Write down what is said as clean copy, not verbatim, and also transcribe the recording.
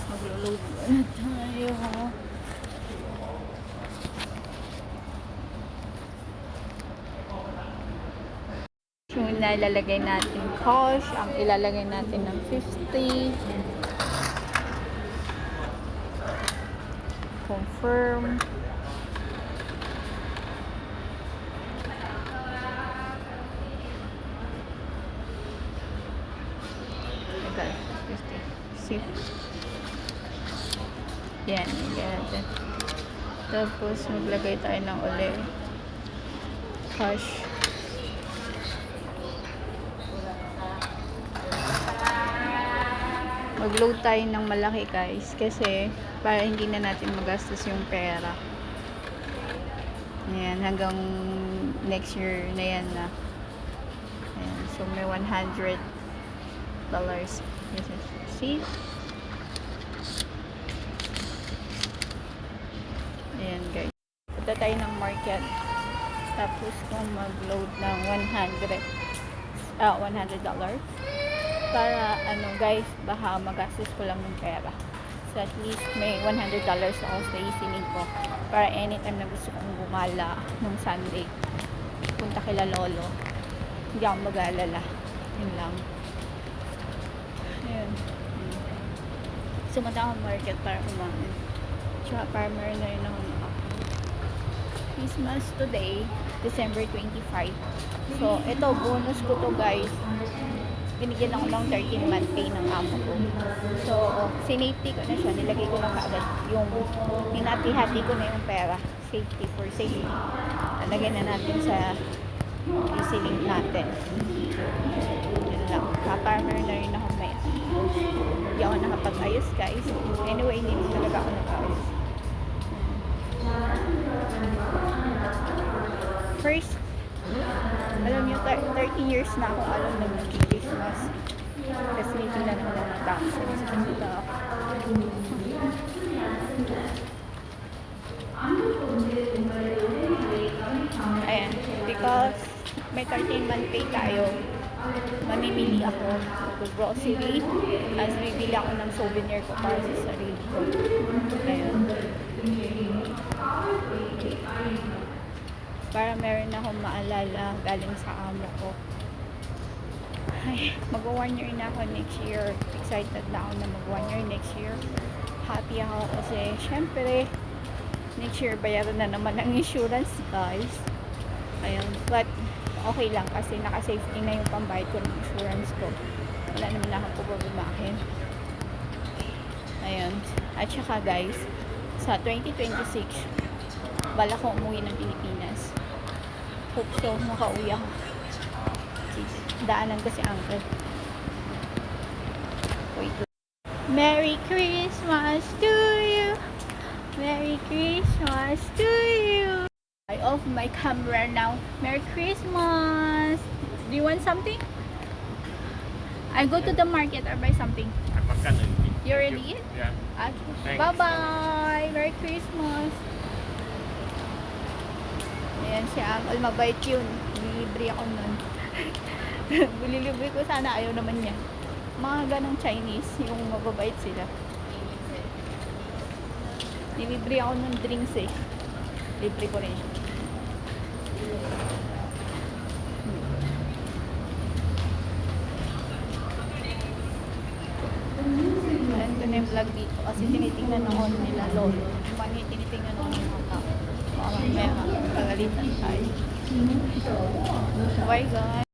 Maglo-load na tayo. Yung ilalagay natin cash, ang ilalagay natin ng 50. Confirm. Okay, 50. Sip. Yan, natin. Tapos maglagay tayo ng uli. Cash. Mag-load tayo ng malaki guys kasi para hindi na natin magastos yung pera. Ayan, hanggang next year na yan na. Ayan, so may $100. See? Ayan guys. Punta tayo ng market. Tapos kung mag-load ng $100 para ano guys, baka magastos ko lang ng pera. So at least may $100 ako sa isining ko para anytime na gusto kong gumala ng Sunday, punta kila lolo, hindi ako mag-aalala. Yun lang. Ayun. Sumunta akong market para kumain. Tsaka para meron na rin ako Christmas today, December 25. So ito, bonus ko to guys. Binigyan ako ng 13-month pay ng amo ko. So, sinafety ko na siya. Nilagay ko na kaagad yung hinati-hati ko na yung pera. Safety for safety. Nalagay na natin sa easy-link natin. Yun lang. Ka-farmer na rin ako may. Hindi ako nakapag-ayos guys. Anyway, hindi talaga ako nag-ayos. First, alam niyo, 30 years na ako alam na mag-Christmas. Kasi tingnan ako ng mga tax. Ayan. Because may 13-month pay tayo, mamimili ako ng grocery as bibili ako ng souvenir ko para sa sarili ko. Ayan. Para meron akong maalala galing sa amo ko. Ay, mag-1 year na ako next year. Excited na ako na mag-1 year next year. Happy ako kasi syempre next year bayaran na naman ang insurance guys. Ayun. But okay lang kasi naka-safety na yung pambayad ko ng insurance ko. Wala naman akong pupumakin. Ayun. At saka guys, sa 2026 bala ko umuwi ng Pilipinas. Hope so, makauwi ako. Daanan ko si Uncle. Wait. Merry Christmas to you. Merry Christmas to you. I off my camera now. Merry Christmas. Do you want something? I go to the market or buy something. You already eat? Yeah. Okay. Bye-bye. Merry Christmas. Ayan si Uncle, mabait yun. Libre ako nun. Bililibre ko sana, ayaw naman niya. Mga ganong Chinese, yung mababait sila. Nilibre ako ng drinks eh. Libre ko rin siya. Ayan ko na yung vlog dito kasi tinitingnan ako nila lolo. Mani tinitingnan ako ng mga tao. May pagalitan tayo. Bye guys.